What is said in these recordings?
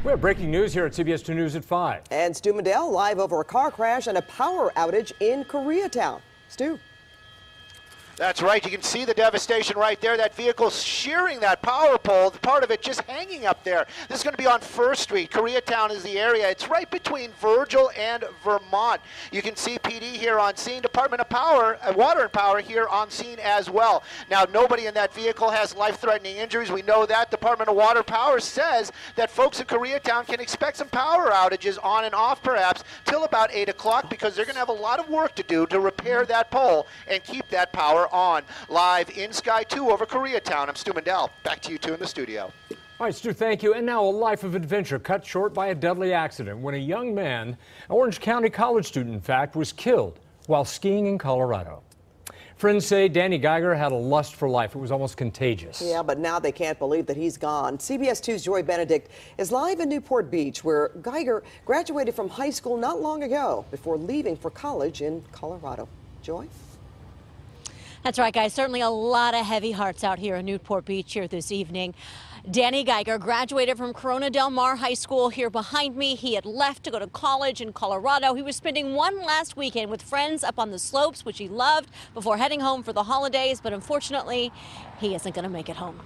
We have breaking news here at CBS2 News at 5. And Stu Mandel live over a car crash and a power outage in Koreatown. Stu. That's right. You can see the devastation right there. That vehicle shearing that power pole, part of it just hanging up there. This is going to be on 1st Street. Koreatown is the area. It's right between Virgil and Vermont. You can see PD here on scene. Department of Power, Water and Power here on scene as well. Now, nobody in that vehicle has life-threatening injuries. We know that. Department of Water Power says that folks in Koreatown can expect some power outages on and off perhaps till about 8 o'clock because they're going to have a lot of work to do to repair that pole and keep that power on. Live in Sky 2 over Koreatown. I'm Stu Mandel. Back to you two in the studio. All right, Stu, thank you. And now a life of adventure cut short by a deadly accident when a young man, an Orange County college student in fact, was killed while skiing in Colorado. Friends say Danny Geiger had a lust for life. It was almost contagious. Yeah, but now they can't believe that he's gone. CBS2's Joy Benedict is live in Newport Beach, where Geiger graduated from high school not long ago before leaving for college in Colorado. Joy? That's right, guys. Certainly a lot of heavy hearts out here in Newport Beach here this evening. Danny Geiger graduated from Corona Del Mar High School here behind me. He had left to go to college in Colorado. He was spending one last weekend with friends up on the slopes, which he loved, before heading home for the holidays. But unfortunately, he isn't going to make it home.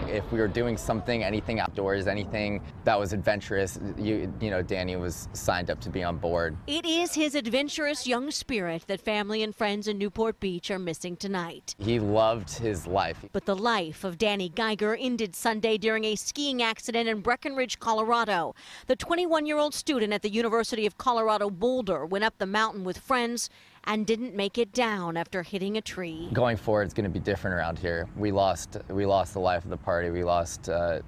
If we were doing something, anything outdoors, anything that was adventurous, you know, Danny was signed up to be on board. It is his adventurous young spirit that family and friends in Newport Beach are missing tonight. He loved his life. But the life of Danny Geiger ended Sunday during a skiing accident in Breckenridge, Colorado. The 21-year-old student at the University of Colorado Boulder went up the mountain with friends and didn't make it down after hitting a tree. Going forward, it's going to be different around here. We lost the life of the party. We lost an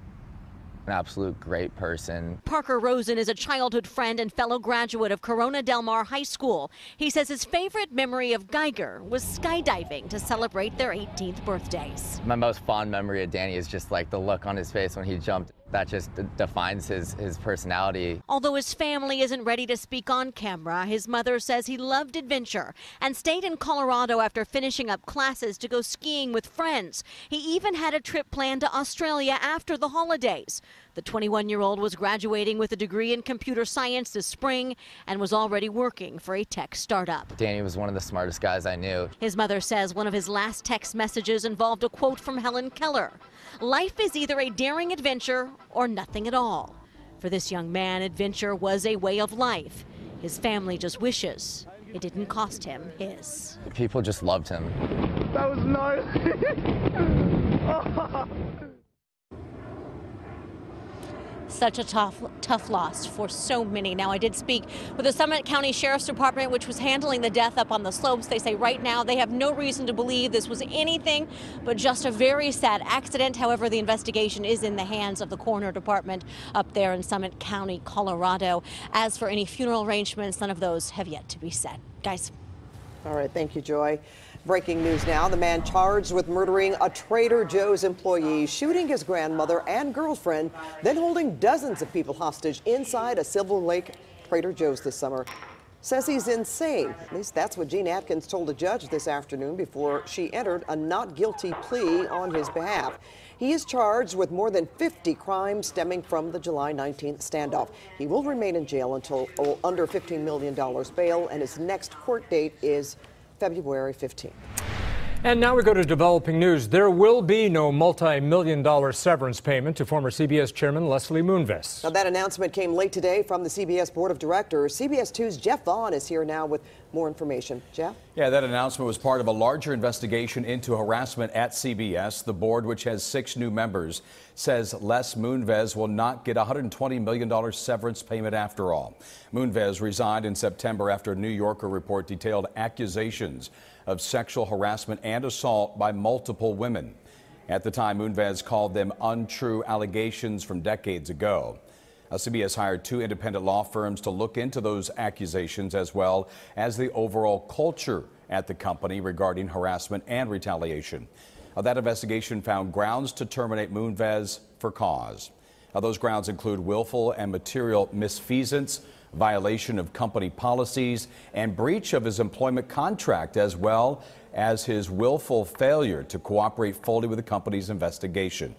absolute great person. Parker Rosen is a childhood friend and fellow graduate of Corona Del Mar High School. He says his favorite memory of Geiger was skydiving to celebrate their 18th birthdays. My most fond memory of Danny is just like the look on his face when he jumped. That just defines his personality. Although his family isn't ready to speak on camera, his mother says he loved adventure and stayed in Colorado after finishing up classes to go skiing with friends. He even had a trip planned to Australia after the holidays. The 21-year-old was graduating with a degree in computer science this spring and was already working for a tech startup. Danny was one of the smartest guys I knew. His mother says one of his last text messages involved a quote from Helen Keller. Life is either a daring adventure or nothing at all. For this young man, adventure was a way of life. His family just wishes it didn't cost him his. People just loved him. That was nice. Such a tough loss for so many. Now, I did speak with the Summit County Sheriff's Department, which was handling the death up on the slopes. They say right now they have no reason to believe this was anything but just a very sad accident. However, the investigation is in the hands of the coroner department up there in Summit County, Colorado. As for any funeral arrangements, none of those have yet to be set. Guys. All right, thank you, Joy. Breaking news now. The man charged with murdering a Trader Joe's employee, shooting his grandmother and girlfriend, then holding dozens of people hostage inside a Silver Lake Trader Joe's this summer, says he's insane. At least that's what Jean Atkins told a judge this afternoon before she entered a not guilty plea on his behalf. He is charged with more than 50 crimes stemming from the July 19th standoff. He will remain in jail until under $15 million bail, and his next court date is February 15th. And now we go to developing news. There will be no multi-million-dollar severance payment to former CBS chairman Leslie Moonves. Now, that announcement came late today from the CBS Board of Directors. CBS 2's Jeff Vaughn is here now with more information. Jeff? Yeah, that announcement was part of a larger investigation into harassment at CBS. The board, which has 6 new members, says Les Moonves will not get a $120 million severance payment after all. Moonves resigned in September after a New Yorker report detailed accusations of sexual harassment and assault by multiple women. At the time, Moonves called them untrue allegations from decades ago. CBS hired 2 independent law firms to look into those accusations, as well as the overall culture at the company regarding harassment and retaliation. That investigation found grounds to terminate Moonves for cause. Those grounds include willful and material misfeasance, violation of company policies, and breach of his employment contract, as well as his willful failure to cooperate fully with the company's investigation.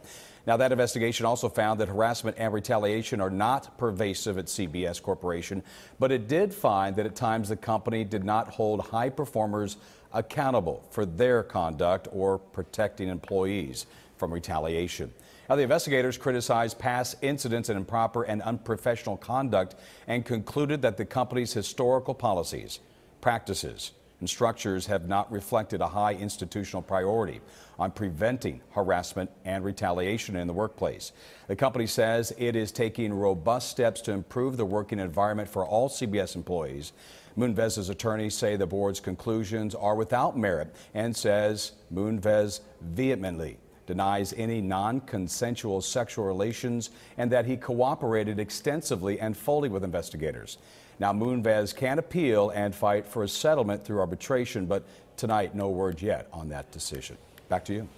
Now, that investigation also found that harassment and retaliation are not pervasive at CBS Corporation, but it did find that at times the company did not hold high performers accountable for their conduct or protecting employees from retaliation. Now, the investigators criticized past incidents and improper and unprofessional conduct and concluded that the company's historical policies, practices, and structures have not reflected a high institutional priority on preventing harassment and retaliation in the workplace. The company says it is taking robust steps to improve the working environment for all CBS employees. Moonvez's attorneys say the board's conclusions are without merit and says Moonvez vehemently denies any non-consensual sexual relations and that he cooperated extensively and fully with investigators. Now, Moonvez can appeal and fight for a settlement through arbitration, but tonight, no word yet on that decision. Back to you.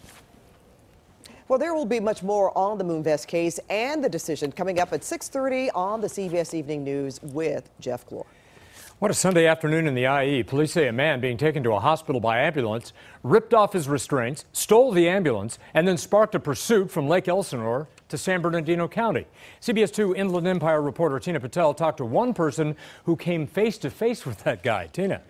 Well, there will be much more on the Moonves case and the decision coming up at 6:30 on the CBS Evening News with Jeff Glor. What a Sunday afternoon in the IE. Police say a man being taken to a hospital by ambulance ripped off his restraints, stole the ambulance, and then sparked a pursuit from Lake Elsinore to San Bernardino County. CBS2 Inland Empire reporter Tina Patel talked to one person who came face to face with that guy. Tina.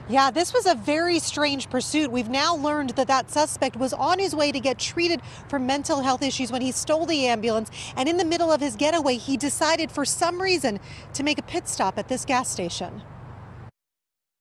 Yeah, this was a very strange pursuit. We've now learned that that suspect was on his way to get treated for mental health issues when he stole the ambulance. And in the middle of his getaway, he decided for some reason to make a pit stop at this gas station.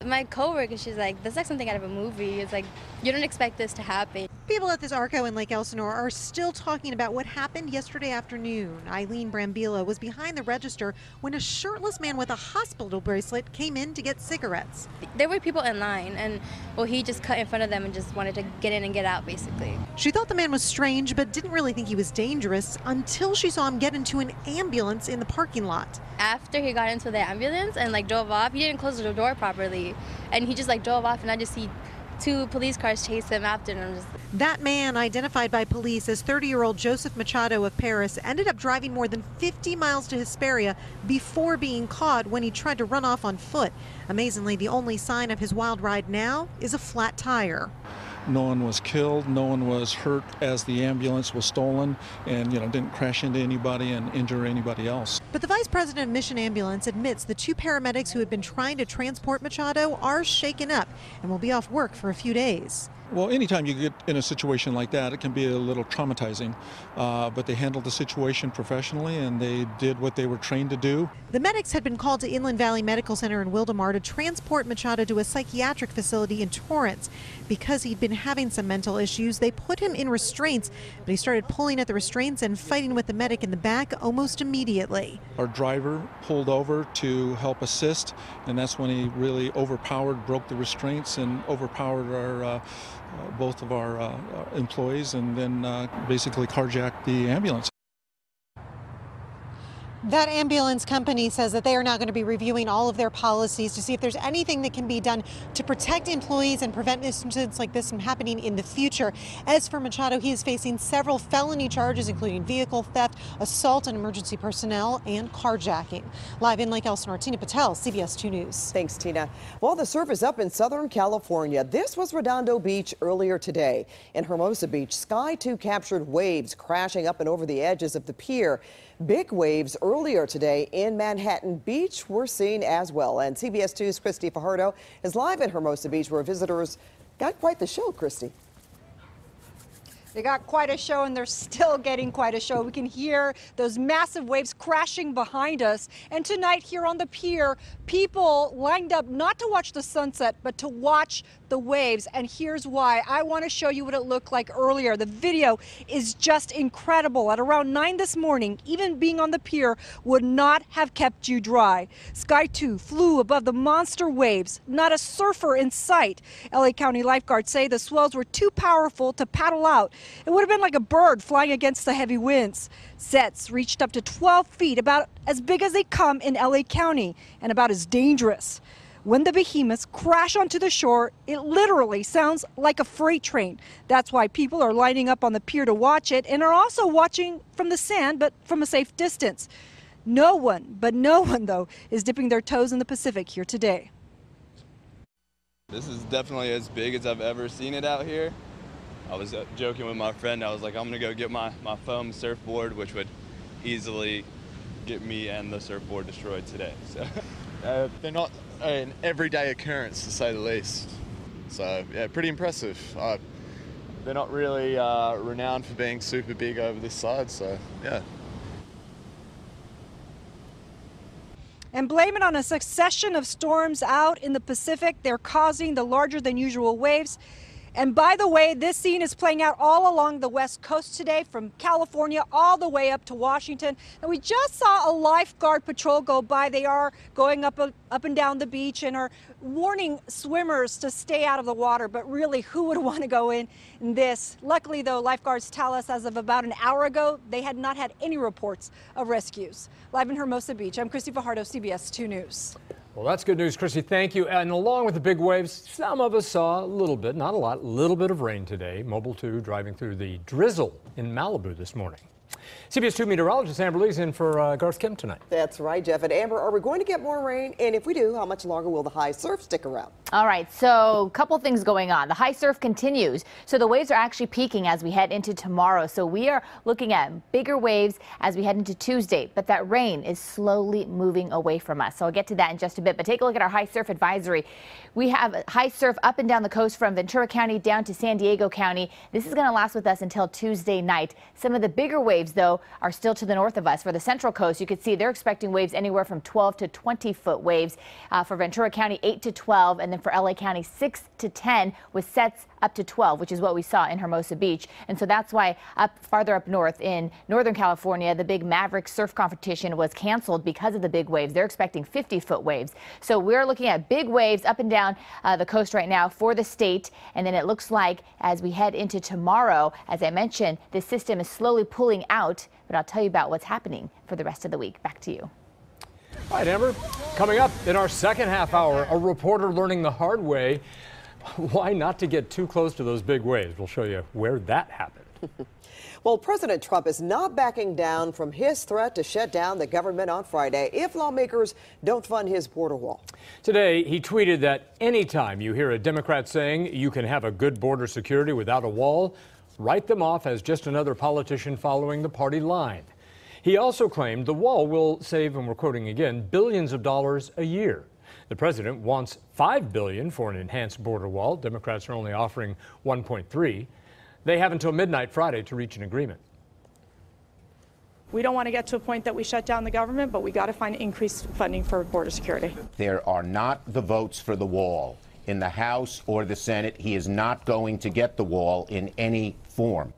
My coworker, she's like, this is like something out of a movie. It's like, you don't expect this to happen. People at this Arco in Lake Elsinore are still talking about what happened yesterday afternoon. Eileen Brambilla was behind the register when a shirtless man with a hospital bracelet came in to get cigarettes. There were people in line, and well, he just cut in front of them and just wanted to get in and get out, basically. She thought the man was strange, but didn't really think he was dangerous until she saw him get into an ambulance in the parking lot. After he got into the ambulance and like drove off, he didn't close the door properly, and he just like drove off, and I just see two police cars chase him after, and I'm just... That man, identified by police as 30-year-old Joseph Machado of Paris, ended up driving more than 50 miles to Hesperia before being caught when he tried to run off on foot. Amazingly, the only sign of his wild ride now is a flat tire. No one was killed, no one was hurt as the ambulance was stolen, and didn't crash into anybody and injure anybody else. But the vice president of Mission Ambulance admits the two paramedics who had been trying to transport Machado are shaken up and will be off work for a few days. Well, anytime you get in a situation like that, it can be a little traumatizing, but they handled the situation professionally and they did what they were trained to do. The medics had been called to Inland Valley Medical Center in Wildemar to transport Machado to a psychiatric facility in Torrance. Because he'd been having some mental issues, they put him in restraints, but he started pulling at the restraints and fighting with the medic in the back almost immediately. Our driver pulled over to help assist, and that's when he really overpowered, broke the restraints, and overpowered our both of our employees, and then basically carjacked the ambulance. That ambulance company says that they are now going to be reviewing all of their policies to see if there's anything that can be done to protect employees and prevent incidents like this from happening in the future. As for Machado, he is facing several felony charges, including vehicle theft, assault on emergency personnel, and carjacking. Live in Lake Elsinore, Tina Patel, CBS 2 News. Thanks, Tina. Well, the surf is up in Southern California. This was Redondo Beach earlier today. In Hermosa Beach, Sky 2 captured waves crashing up and over the edges of the pier. Big waves earlier today in Manhattan Beach were seen as well. And CBS 2's Christy Fajardo is live in Hermosa Beach, where visitors got quite the show, Christy. They got quite a show, and they're still getting quite a show. We can hear those massive waves crashing behind us. And tonight here on the pier, people lined up not to watch the sunset, but to watch the waves. And here's why. I want to show you what it looked like earlier. The video is just incredible. At around 9 this morning, even being on the pier would not have kept you dry. Sky 2 flew above the monster waves, not a surfer in sight. LA County lifeguards say the swells were too powerful to paddle out. It would have been like a bird flying against the heavy winds. Sets reached up to 12 feet, about as big as they come in LA County, and about as dangerous. When the behemoths crash onto the shore, it literally sounds like a freight train. That's why people are lining up on the pier to watch it, and are also watching from the sand, but from a safe distance. No one, though, is dipping their toes in the Pacific here today. This is definitely as big as I've ever seen it out here. I was joking with my friend. I was like, I'm gonna go get my foam surfboard, which would easily get me and the surfboard destroyed today. So they're not an everyday occurrence, to say the least. So yeah, pretty impressive. They're not really renowned for being super big over this side, so yeah. And blame it on a succession of storms out in the Pacific. They're causing the larger than usual waves. And by the way, this scene is playing out all along the West Coast today, from California all the way up to Washington. And we just saw a lifeguard patrol go by. They are going up and down the beach and are warning swimmers to stay out of the water. But really, who would want to go in this? Luckily, though, lifeguards tell us as of about an hour ago, they had not had any reports of rescues. Live in Hermosa Beach, I'm Christy Fajardo, CBS 2 News. Well, that's good news, Chrissy. Thank you. And along with the big waves, some of us saw a little bit, not a lot, a little bit of rain today. Mobile 2 driving through the drizzle in Malibu this morning. CBS 2 meteorologist Amber Lee's in for Garth Kim tonight. That's right, Jeff. And Amber, are we going to get more rain? And if we do, how much longer will the high surf stick around? All right, so a couple things going on. The high surf continues, so the waves are actually peaking as we head into tomorrow. So we are looking at bigger waves as we head into Tuesday, but that rain is slowly moving away from us. So I'll get to that in just a bit, but take a look at our high surf advisory. We have high surf up and down the coast from Ventura County down to San Diego County. This is going to last with us until Tuesday night. Some of the bigger waves, though, are still to the north of us. For the Central Coast, you can see they're expecting waves anywhere from 12 to 20-foot waves. For Ventura County, 8 to 12, and then for LA County, 6 to 10, with sets up to 12, which is what we saw in Hermosa Beach. And so that's why farther up north in Northern California, the big Maverick surf competition was canceled because of the big waves. They're expecting 50-foot waves. So we're looking at big waves up and down the coast right now for the state. And then it looks like as we head into tomorrow, as I mentioned, this system is slowly pulling out. But I'll tell you about what's happening for the rest of the week. Back to you. All right, Amber, coming up in our second half hour, a reporter learning the hard way why not to get too close to those big waves. We'll show you where that happened. Well, President Trump is not backing down from his threat to shut down the government on Friday if lawmakers don't fund his border wall. Today, he tweeted that anytime you hear a Democrat saying you can have a good border security without a wall, write them off as just another politician following the party line. He also claimed the wall will save, and we're quoting again, billions of dollars a year. The president wants $5 billion for an enhanced border wall. Democrats are only offering $1.3. They have until midnight Friday to reach an agreement. We don't want to get to a point that we shut down the government, but we got to find increased funding for border security. There are not the votes for the wall in the House or the Senate. He is not going to get the wall in any form.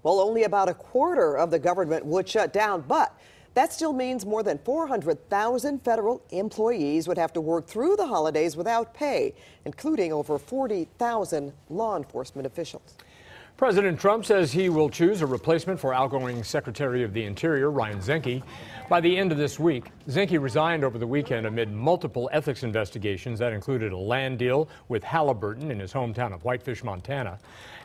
Well, only about a quarter of the government would shut down, but that still means more than 400,000 federal employees would have to work through the holidays without pay, including over 40,000 law enforcement officials. President Trump says he will choose a replacement for outgoing Secretary of the Interior, Ryan Zinke, by the end of this week. Zinke resigned over the weekend amid multiple ethics investigations that included a land deal with Halliburton in his hometown of Whitefish, Montana,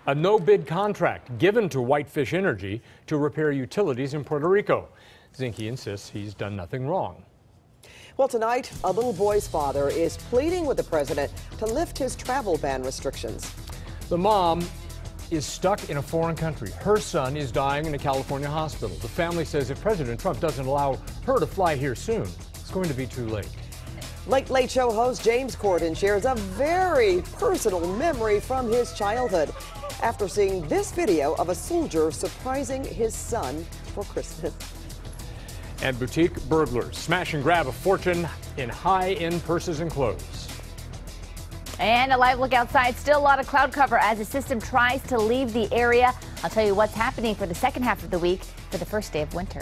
a no-bid contract given to Whitefish Energy to repair utilities in Puerto Rico. Zinke insists he's done nothing wrong. Well, tonight, a little boy's father is pleading with the president to lift his travel ban restrictions. The mom is stuck in a foreign country. Her son is dying in a California hospital. The family says if President Trump doesn't allow her to fly here soon, it's going to be too late. Late Show host James Corden shares a very personal memory from his childhood after seeing this video of a soldier surprising his son for Christmas. And boutique burglars smash and grab a fortune in high-end purses and clothes. And a live look outside. Still a lot of cloud cover as the system tries to leave the area. I'll tell you what's happening for the second half of the week for the first day of winter.